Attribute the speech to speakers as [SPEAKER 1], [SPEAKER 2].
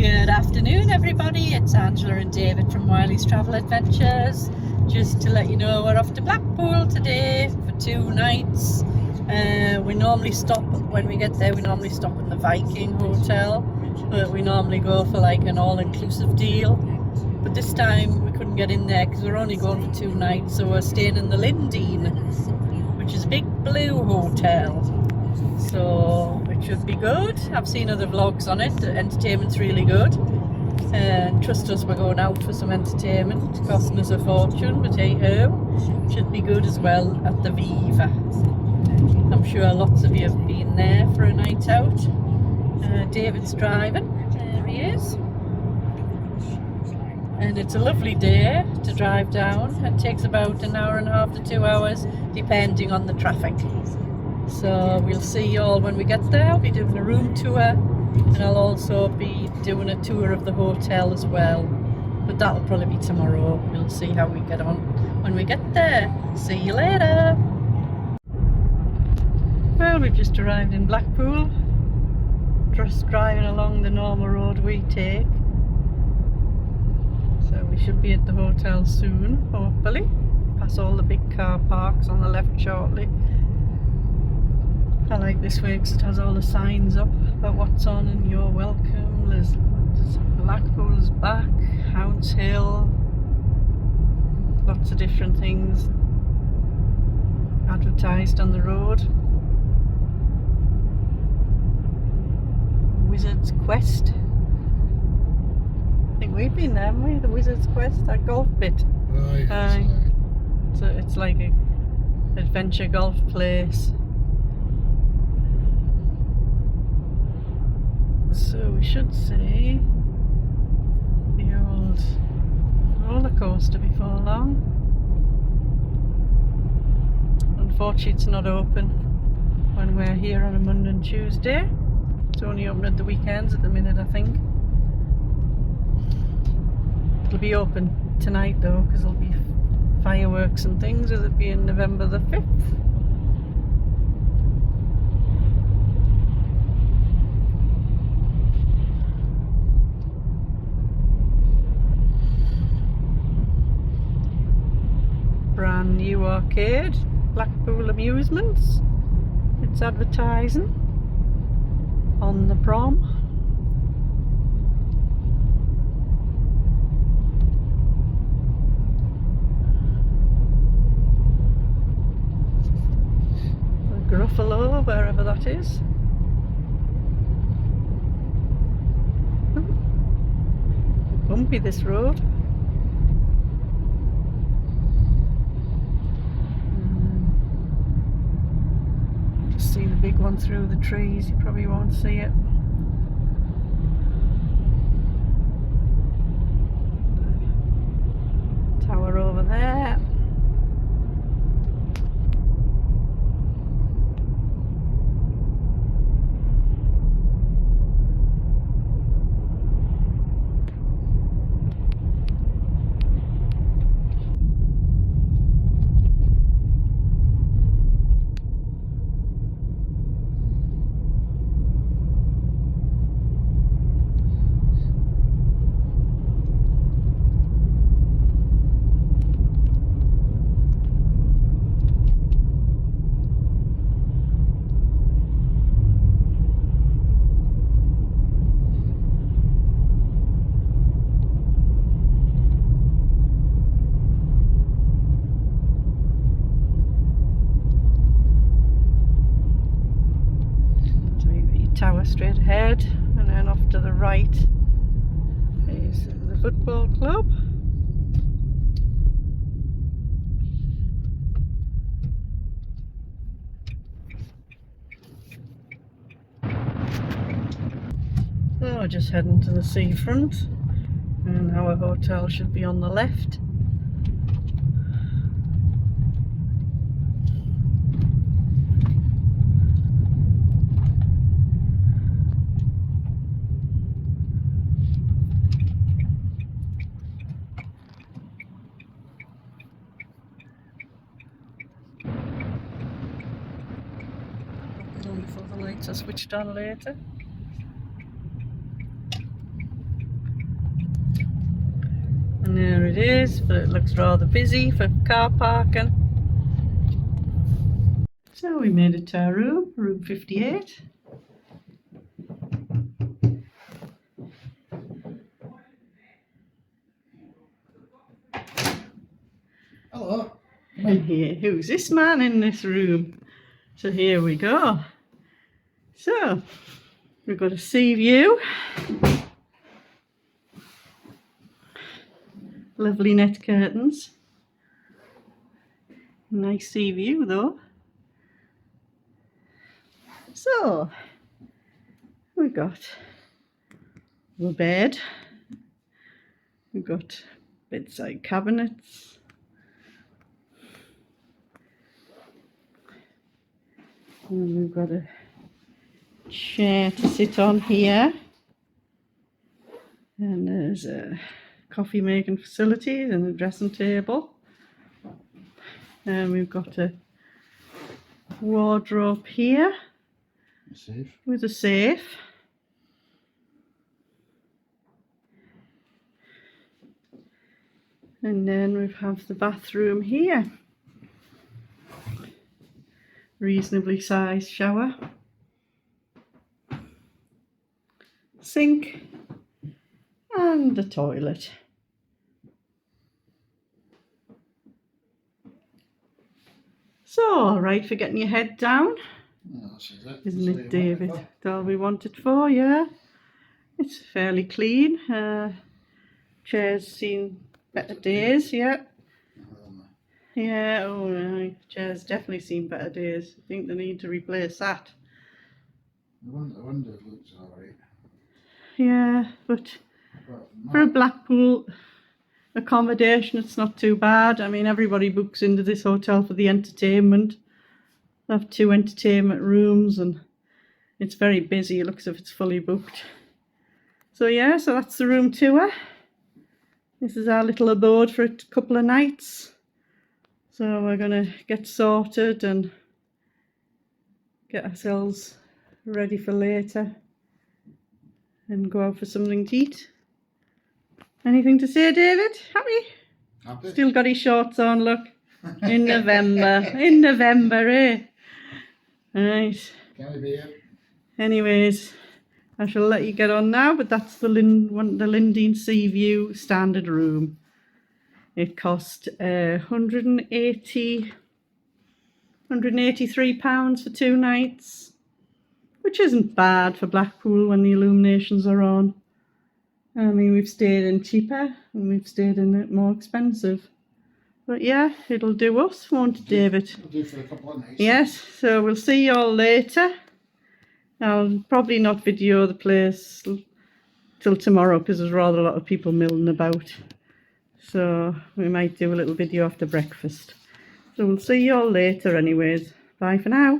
[SPEAKER 1] Good afternoon, everybody. It's Angela and David from Wyllie's Travel Adventures. Just to let you know, we're off to Blackpool today for 2 nights. We normally stop, when we get there, we normally stop in the Viking Hotel, but we normally go for like an all-inclusive deal. But this time we couldn't get in there because we're only going for 2 nights, so we're staying in the Lynedene, which is a big blue hotel. So it should be good. I've seen other vlogs on it. The entertainment's really good. And trust us, we're going out for some entertainment. It's costing us a fortune, but hey ho. Should be good as well at the Viva. I'm sure lots of you have been there for a night out. David's driving. There he is. And it's a lovely day to drive down. It takes about an hour and a half to 2 hours, depending on the traffic. So we'll see you all when we get there. I'll be doing a room tour, and I'll also be doing a tour of the hotel as well. But that'll probably be tomorrow. We'll see how we get on when we get there. See you later. Well, we've just arrived in Blackpool. Just driving along the normal road we take. So we should be at the hotel soon, hopefully. Pass all the big car parks on the left shortly. I like this way because it has all the signs up about what's on and you're welcome. There's Blackpool's back, Hounds Hill, lots of different things advertised on the road. Wizard's Quest. I think we've been there, haven't we? The Wizard's Quest, that golf bit.
[SPEAKER 2] Oh, yes,
[SPEAKER 1] So it's like a adventure golf place. So we should see the old roller coaster before long. Unfortunately it's not open when we're here on a Monday and Tuesday. It's only open at the weekends at the minute, I think. It'll be open tonight though, because there'll be fireworks and things, with it being November the 5th. Brand new arcade, Blackpool Amusements. It's advertising on the prom. The Gruffalo, wherever that is. Bumpy this road. See the big one through the trees, you probably won't see it. Tower over there. Tower straight ahead, and then off to the right is the football club. So we're just heading to the seafront, and our hotel should be on the left. Before the lights are switched on later. it is, but it looks rather busy for car parking. So we made it to our room, room 58.
[SPEAKER 2] Hello.
[SPEAKER 1] And here, who's this man in this room? So here we go. So, we've got a sea view. Lovely net curtains. Nice sea view though. So, we've got the bed. We've got bedside cabinets. And we've got a chair to sit on here. And there's a coffee making facilities and a dressing table. And we've got a wardrobe here
[SPEAKER 2] Safe.
[SPEAKER 1] with a safe. And then we have the bathroom here. Reasonably sized shower. Sink. And the toilet. So, all right for getting your head down,
[SPEAKER 2] No, this is it.
[SPEAKER 1] isn't it, David? That's all we want it for, yeah. It's fairly clean. Chair's seen better days, yeah. Yeah, oh, no, chair's definitely seen better days. I think they need to replace that.
[SPEAKER 2] The window looks alright.
[SPEAKER 1] Yeah, but for a Blackpool accommodation, it's not too bad. I mean, everybody books into this hotel for the entertainment. They have 2 entertainment rooms and it's very busy. It looks as if it's fully booked. So yeah, so that's the room tour. This is our little abode for a couple of nights. So we're going to get sorted and get ourselves ready for later and go out for something to eat. Anything to say, David? Happy?
[SPEAKER 2] Happy?
[SPEAKER 1] Still got his shorts on, look. In November. In November, eh? Right.
[SPEAKER 2] Can I be here?
[SPEAKER 1] Anyways, I shall let you get on now, but that's the Lynedene Sea View standard room. It cost £183 for 2 nights, which isn't bad for Blackpool when the illuminations are on. I mean, we've stayed in cheaper and we've stayed in more expensive. But yeah, it'll do us, won't it, David?
[SPEAKER 2] It'll do for a couple of nights.
[SPEAKER 1] Yes, so we'll see you all later. I'll probably not video the place till tomorrow because there's rather a lot of people milling about. So we might do a little video after breakfast. So we'll see you all later anyways. Bye for now.